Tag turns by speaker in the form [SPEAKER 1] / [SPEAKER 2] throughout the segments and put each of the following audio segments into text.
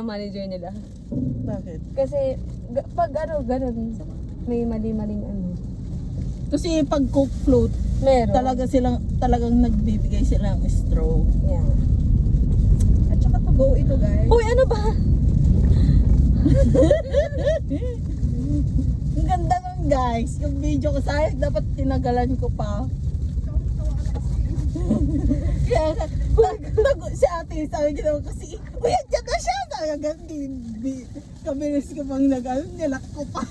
[SPEAKER 1] ng manager nila.
[SPEAKER 2] Bakit?
[SPEAKER 1] Kasi, pag ano, ganun, may mali-maling ano.
[SPEAKER 2] Kasi pag coke float,
[SPEAKER 1] Meron.
[SPEAKER 2] talagang nagbibigay sila ng straw.
[SPEAKER 1] Yeah.
[SPEAKER 3] At saka to go ito guys.
[SPEAKER 1] Uy, ano ba?
[SPEAKER 2] Ang ganda nun guys. Yung video ko sayang dapat tinagalan ko pa. Kaya si ate sabi ko naman kasi, uy, andyan na siya. Sabi ko, kabilis ko pang nilak ko pa.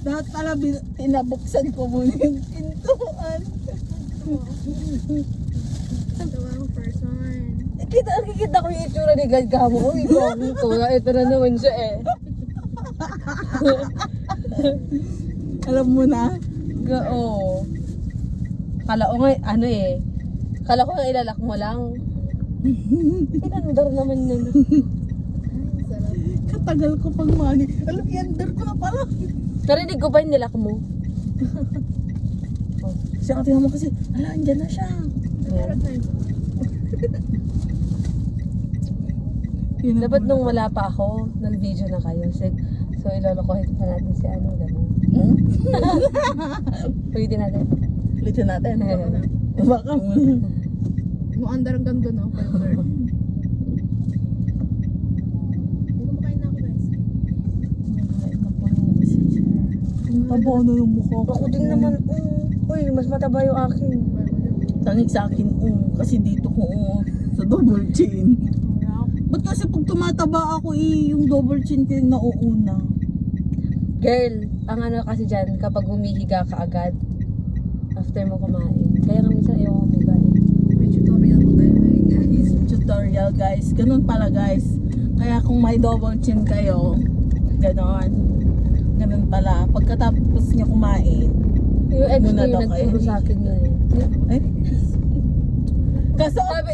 [SPEAKER 2] Dapat pala tinabuksan ko muna yung pintuan.
[SPEAKER 3] Dalawang person.
[SPEAKER 1] Nakikita ko yung itsura ni Gadgamo. Uy, ito na naman siya eh.
[SPEAKER 2] Alam mo na?
[SPEAKER 1] Oo. Kala ko nga, ano eh. Kala ko nga ilalak mo lang. Inandar naman nun.
[SPEAKER 3] Sarap.
[SPEAKER 2] Katagal ko pang mani. Alam, yandar ko na pala.
[SPEAKER 1] Narinig ko ba yung nilak mo?
[SPEAKER 2] Siya ate mo kasi, ala, andyan na siya.
[SPEAKER 1] Ayan.
[SPEAKER 2] Yun ang
[SPEAKER 1] Dapat
[SPEAKER 2] mga-
[SPEAKER 1] nung wala pa ako, nag-video na kayo. So ilolokohin pa natin si ano, gano'n.
[SPEAKER 2] Hmm?
[SPEAKER 1] Pwede natin.
[SPEAKER 2] Ulitin natin. Baka muna.
[SPEAKER 3] Muandar ang ganda no? Filter. Hindi ko makain na ako guys.
[SPEAKER 2] Tabo na ng mukha ko.
[SPEAKER 1] Ako din naman, uy, mas mataba yung akin.
[SPEAKER 2] Tangik sa akin, kasi dito ko, sa double chin. Ba't kasi pag tumataba ako, yung double chin ko yung nauuna.
[SPEAKER 1] Girl, ang ano kasi dyan, kapag humihiga ka agad, after mo kumain. Kaya nga minsan ayaw humiga eh.
[SPEAKER 3] May tutorial po tayo ngayon guys.
[SPEAKER 2] Tutorial guys, ganun pala guys. Kaya kung may double chin kayo, ganon. Ganun pala. Pagkatapos niya kumain,
[SPEAKER 1] Yung ex ko
[SPEAKER 2] Muna
[SPEAKER 1] yung
[SPEAKER 2] daw
[SPEAKER 1] nagturo
[SPEAKER 2] kayo.
[SPEAKER 1] sa akin yun eh.
[SPEAKER 2] ay,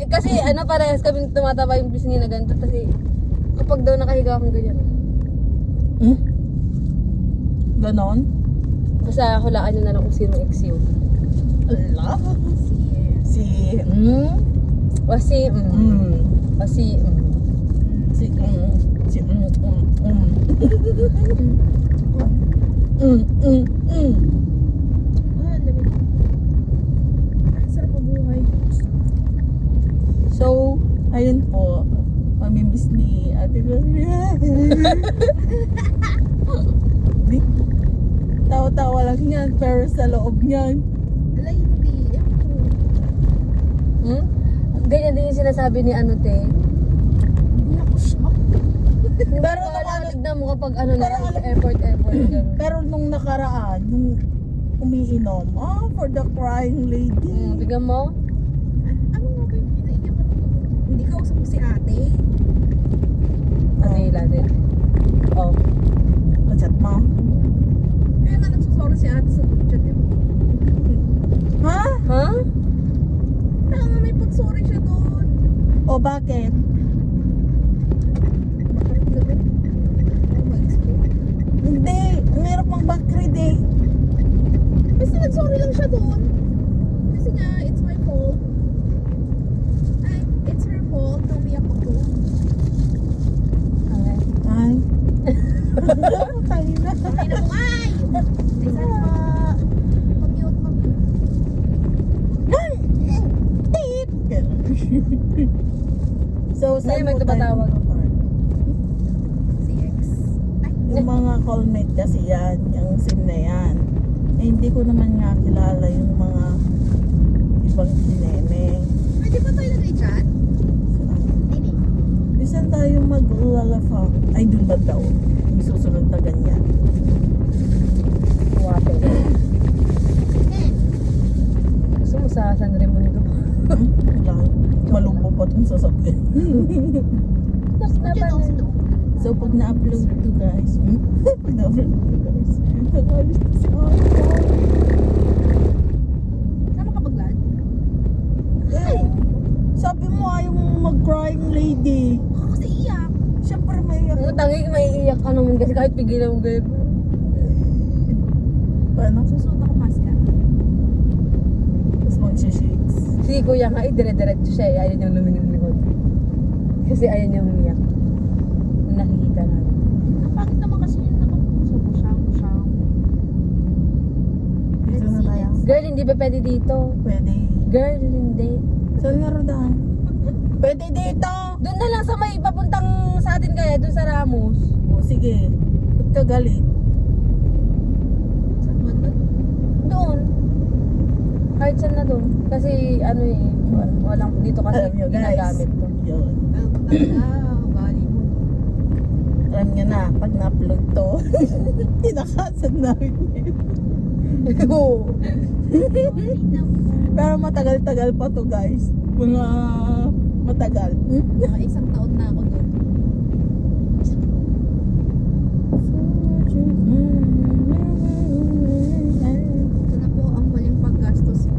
[SPEAKER 1] Kasi ano parehas kaming tumataba yung pisngi na ganito kasi kapag daw nakahiga akong ganyan.
[SPEAKER 2] ganon.
[SPEAKER 1] Basta hulaan nyo na lang kung sino ex yun.
[SPEAKER 2] Allah. Si,
[SPEAKER 1] Wasi, Wasi,
[SPEAKER 2] si, si,
[SPEAKER 3] Ah, lamig. Ay, sarap mabuhay.
[SPEAKER 2] So, ayun po. Mamimiss ni Ate Gloria. Di, tawa-tawa lang yan, pero sa loob niyan.
[SPEAKER 3] Ala, hindi.
[SPEAKER 1] Ganyan din yung sinasabi ni ano te.
[SPEAKER 3] Hindi ako shock.
[SPEAKER 1] Pero ano, tignan mo kapag ano na, effort, gano'n.
[SPEAKER 2] Pero nung nakaraan, nung umiinom, for the crying lady.
[SPEAKER 1] Bigyan mo?
[SPEAKER 3] Ano nga ba yung pinaiyak ko? Hindi ka usap ko si ate.
[SPEAKER 1] Ano yung natin? Oh.
[SPEAKER 2] Kachat mo.
[SPEAKER 3] Kaya nga nagsusorry si ate sa group chat.
[SPEAKER 2] Ha?
[SPEAKER 1] Ha?
[SPEAKER 3] Kaya nga may pag-sorry siya doon.
[SPEAKER 2] O bakit?
[SPEAKER 3] Bakit gabi? Ako mag-explain.
[SPEAKER 2] Hindi, meron pang backread eh.
[SPEAKER 3] Basta nag-sorry lang siya doon. Kasi nga, it's my fault. Ay, it's her fault. Naumiyak ako.
[SPEAKER 1] Okay.
[SPEAKER 2] Ay. Tayo na.
[SPEAKER 3] Ay na mo, ay! Ay, sorry po. Pag-mute, pag-mute.
[SPEAKER 2] So,
[SPEAKER 1] Hindi,
[SPEAKER 2] saan
[SPEAKER 1] may
[SPEAKER 2] po tayo
[SPEAKER 1] tumatawag.
[SPEAKER 2] mag-park?
[SPEAKER 3] Si X. Ay,
[SPEAKER 2] Yung mga callmate kasi yan, yung SIM na yan. Eh, hindi ko naman nga kilala yung mga ibang kinemeng.
[SPEAKER 3] pwede ba tayo lagay dyan? Hindi.
[SPEAKER 2] Bisan tayo mag-lalafak. Ay, dun ba daw? Yung susunod na ganyan.
[SPEAKER 1] Water. Gusto mo sa San Raimundo?
[SPEAKER 2] Wala. Malumbo pa itong sasakyan.
[SPEAKER 1] Mas na
[SPEAKER 3] Dyan
[SPEAKER 1] ba
[SPEAKER 3] ako sa loob.
[SPEAKER 2] So, pag na-upload to guys, pag na-upload to guys, nakalis to sa ako.
[SPEAKER 3] Sama ka baglad?
[SPEAKER 2] Eh, sabi mo ayaw mong mag-crying lady.
[SPEAKER 3] Ako kasi iyak.
[SPEAKER 2] Siyempre may
[SPEAKER 1] Ang tangig, maiiyak ka naman kasi kahit pigilan mo gabi.
[SPEAKER 2] Paano?
[SPEAKER 3] Susuot ako maska.
[SPEAKER 2] Tapos mag-shakes.
[SPEAKER 1] Si kuya nga, dire-diretso siya eh. Ayaw niyang lumingin likod. Kasi ayaw niyang umiyak. nakikita natin.
[SPEAKER 3] Ang pangit naman kasi yung nakapuso ko siya.
[SPEAKER 2] Dito na tayo.
[SPEAKER 1] Girl, hindi ba pwede dito?
[SPEAKER 2] Pwede.
[SPEAKER 1] Girl, hindi.
[SPEAKER 2] Saan nga Rodan? Pwede dito!
[SPEAKER 1] Doon na lang sa may papuntang sa atin kaya, doon sa Ramos.
[SPEAKER 2] O sige. Ba't ka galit?
[SPEAKER 3] Saan man doon?
[SPEAKER 1] Doon. Kahit saan na doon. Kasi ano eh, walang dito kasi
[SPEAKER 2] Alam nyo guys.
[SPEAKER 1] ginagamit to.
[SPEAKER 2] Yun.
[SPEAKER 3] Ang talaga, ugali mo.
[SPEAKER 2] Alam nyo na, pag na-upload to, tinakasan namin yun.
[SPEAKER 1] Oo.
[SPEAKER 3] Ugali na po.
[SPEAKER 2] Pero matagal-tagal pa to guys. Mga matagal.
[SPEAKER 3] Mga isang taon na ako doon. Ito na po ang maling paggastos ko.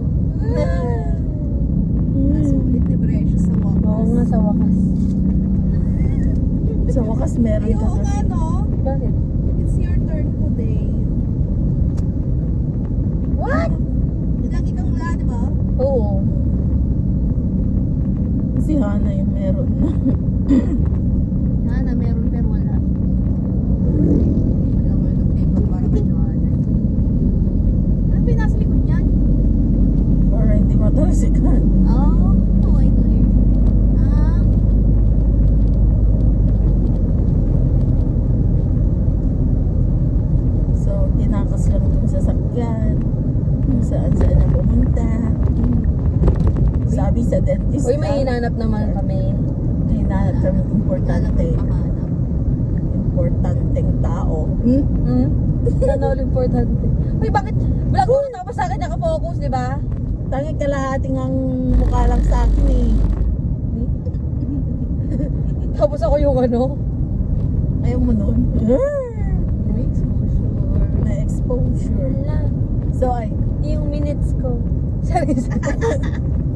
[SPEAKER 3] Nasulit ni Precious sa wakas.
[SPEAKER 1] Oo nga, sa wakas.
[SPEAKER 2] Sa wakas meron
[SPEAKER 3] Ay,
[SPEAKER 2] ka
[SPEAKER 3] oo nga
[SPEAKER 2] kasi.
[SPEAKER 3] no.
[SPEAKER 1] Bakit?
[SPEAKER 3] It's your turn today.
[SPEAKER 1] What?
[SPEAKER 3] Lagi kang wala, di ba?
[SPEAKER 1] Oo.
[SPEAKER 2] Si Hana yung meron na.
[SPEAKER 3] Hana, meron pero wala. Wala ko yung table para kay Joanna. Ano pinasa likod niyan?
[SPEAKER 2] Para hindi matalsikan.
[SPEAKER 3] Oh, I know. Ah,
[SPEAKER 2] So, tinakas lang itong sasakyan. Kung saan na pumunta. Sabi sa dentist.
[SPEAKER 1] Uy, may hinanap naman kami.
[SPEAKER 2] Hinahanap kami
[SPEAKER 3] hanap
[SPEAKER 2] importante.
[SPEAKER 3] ng pahanap.
[SPEAKER 2] Importanteng tao.
[SPEAKER 1] Hmm? Sana all importante. Uy, bakit? Vlog mo na tapos sa akin nakafocus, di ba?
[SPEAKER 2] Tangi kalahating ang mukha lang sa akin eh.
[SPEAKER 1] Tapos ako yung ano.
[SPEAKER 2] Ayaw mo nun.
[SPEAKER 3] No exposure.
[SPEAKER 2] Na exposure.
[SPEAKER 1] Wala.
[SPEAKER 2] So ay,
[SPEAKER 1] Yung minutes ko. Sorry,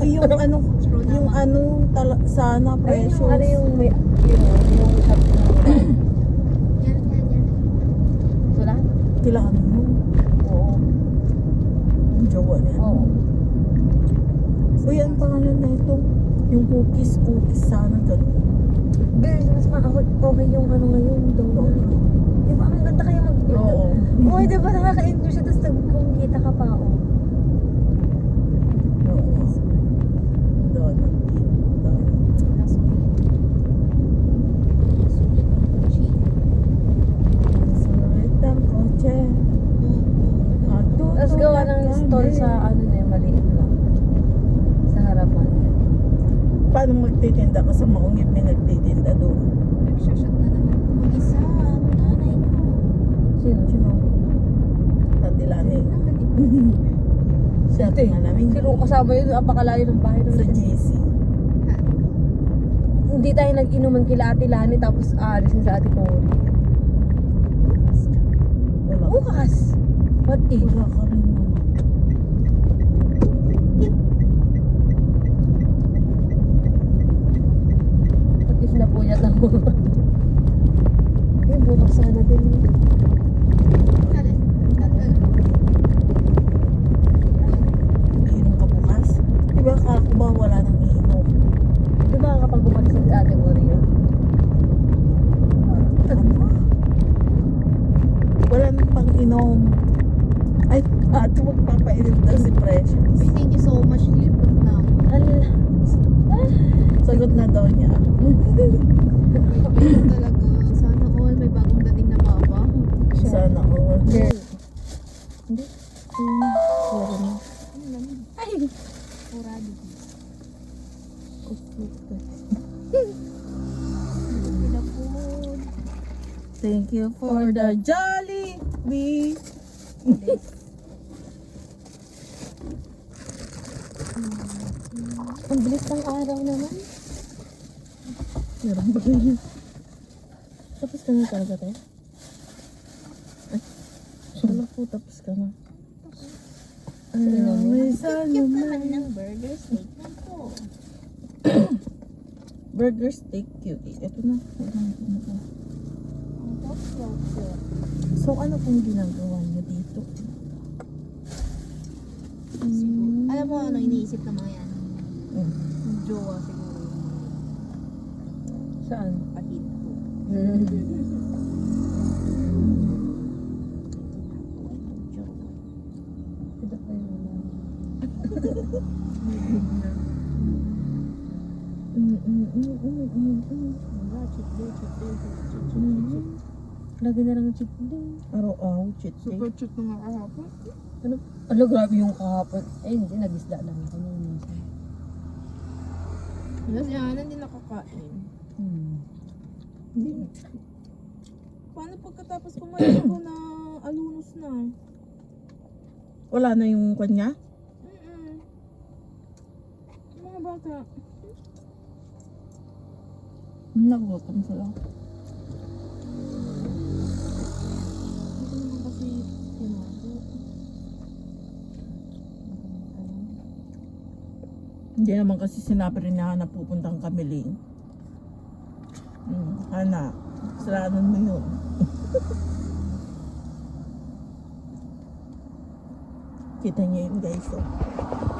[SPEAKER 2] yung ano,
[SPEAKER 3] Scroll
[SPEAKER 2] yung
[SPEAKER 3] naman.
[SPEAKER 2] ano, sana
[SPEAKER 1] Ayun
[SPEAKER 2] precious.
[SPEAKER 1] yung ano yung may, yung shop na
[SPEAKER 3] Yan.
[SPEAKER 1] wala?
[SPEAKER 2] Kailangan mo.
[SPEAKER 1] Oo.
[SPEAKER 2] Yung jowa niya.
[SPEAKER 1] Oo.
[SPEAKER 2] Uy, ang pangalan na ito. Yung cookies sana ganun.
[SPEAKER 1] Girl, mas okay yung ano ngayon, donut. Di ba, ang ganda kayo mag
[SPEAKER 2] Oo.
[SPEAKER 1] Uy, di ba nakaka-enjoy siya, tapos kumikita ka pa, oh.
[SPEAKER 2] Oo. Donut. Sulit ang kotse.
[SPEAKER 1] Tapos gawa ng stall sa ano na yun, maliit lang. Sa harapan.
[SPEAKER 2] Paano magtitinda ka sa maungit may nagtitinda doon?
[SPEAKER 3] Nagsashot na naman. Mag-isa. Nanay niyo.
[SPEAKER 1] Sino?
[SPEAKER 2] Sino? Tatilani. Siya
[SPEAKER 1] Ate,
[SPEAKER 2] namin.
[SPEAKER 1] sino kasama yun? Apakalayo ng bahay
[SPEAKER 2] Sa
[SPEAKER 1] naman.
[SPEAKER 2] GC.
[SPEAKER 1] Hindi tayo nag-inuman kila Ate Lani, tapos aalisin sa Ate Cory.
[SPEAKER 2] Wala.
[SPEAKER 1] Bukas! What if?
[SPEAKER 2] Wala ka rin naman.
[SPEAKER 1] What if napuyat ako? Eh, bukas sana din.
[SPEAKER 3] Alin?
[SPEAKER 2] Iinom ka bukas? Diba akala ko ba wala nang iinom?
[SPEAKER 1] Di ba kapag bumalik sa Ate Cory yun?
[SPEAKER 2] Ano? Wala nang pang-inom. Ay, ate, magpapainom daw si Precious.
[SPEAKER 3] Uy, thank you so much. Lipot na.
[SPEAKER 1] Hala.
[SPEAKER 2] Sagot na daw niya.
[SPEAKER 3] Pero talaga, sana all may bagong dating na papa.
[SPEAKER 2] Sana all.
[SPEAKER 1] Girl.
[SPEAKER 2] Hindi. Meron na.
[SPEAKER 1] Ay!
[SPEAKER 3] Urado.
[SPEAKER 2] Thank you for the Jollibee.
[SPEAKER 1] Ang bilis ng araw naman.
[SPEAKER 2] Meron ba yun? Tapos ka na talaga tayo? Ay, wala po, tapos ka na. May sana
[SPEAKER 3] ng burger steak na po.
[SPEAKER 2] burger steak cutie. Ito na. So, ano pong ginagawa niyo dito?
[SPEAKER 3] Alam mo ano iniisip ng mga yan?
[SPEAKER 2] Mm.
[SPEAKER 3] Yung jowa siguro yung
[SPEAKER 1] Saan?
[SPEAKER 3] pahit ko.
[SPEAKER 1] Ito pa yun. Lagi na lang cheat day.
[SPEAKER 2] Araw-araw, cheat day.
[SPEAKER 3] Super cute na nga kahapon.
[SPEAKER 1] Ano, grabe yung kahapon. Eh, hindi, nag-isda lang ako nung minsan.
[SPEAKER 3] Kasi yan, hindi nakakain.
[SPEAKER 2] Hindi.
[SPEAKER 3] Paano pagkatapos kumain ko na alunos na?
[SPEAKER 2] Wala na yung kanya?
[SPEAKER 3] Yung mga bata.
[SPEAKER 2] Nagutom sila.
[SPEAKER 3] Hindi naman kasi tinago.
[SPEAKER 2] Hindi naman kasi sinabi rin na pupuntang Kamiling. Hana, kasalanan mo yun. Kita niyo yun guys, oh.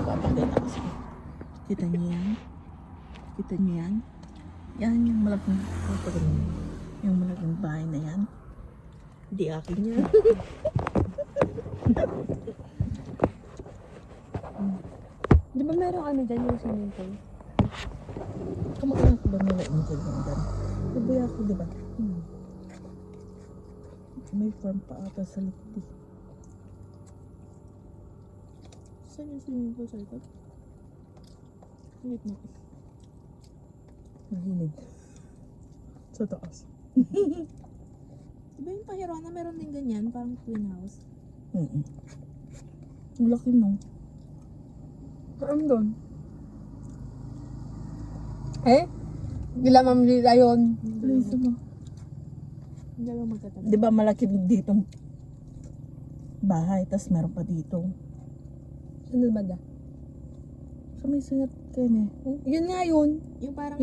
[SPEAKER 2] Papakita ko siya. Kita niyo yan? Kita niyo yan? Yan yung malaking, yung malaking bahay na yan. Hindi akin yan.
[SPEAKER 1] Di ba merong ano dyan yung swimming pool?
[SPEAKER 2] Kamag-anak ko ba nila Angel yung gan? Nabuya ako, di ba? May farm pa ata sa likod.
[SPEAKER 3] Saan yung swimming pool sa likod? Wait na.
[SPEAKER 2] Mahilig. Sa taas.
[SPEAKER 3] Diba yung Pahirona meron din ganyan? Parang twin house.
[SPEAKER 2] Ang laki no.
[SPEAKER 1] Saan doon? Eh? Gila Ma'am Lila yun.
[SPEAKER 3] Hindi ba magkatabi?
[SPEAKER 2] Di ba malaki dito bahay, tas meron pa dito.
[SPEAKER 1] Saan ba da?
[SPEAKER 2] Sa may singat kayo eh.
[SPEAKER 1] Yun nga yun.
[SPEAKER 3] Yung parang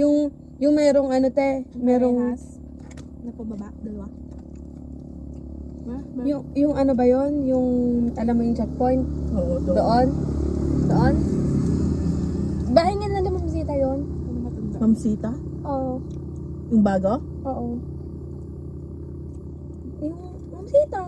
[SPEAKER 1] Yung merong ano te, merong
[SPEAKER 3] parehas na pababa, dalawa. Ha?
[SPEAKER 1] yung ano ba yun? Yung alam mo yung checkpoint?
[SPEAKER 2] Oo, doon.
[SPEAKER 1] Doon? Doon? Bahay nga na Ma'am Zita yun?
[SPEAKER 3] Ano matanda?
[SPEAKER 2] Ma'am Sita?
[SPEAKER 1] Oo.
[SPEAKER 2] Yung bago?
[SPEAKER 1] Oo. Yung Ma'am Zita.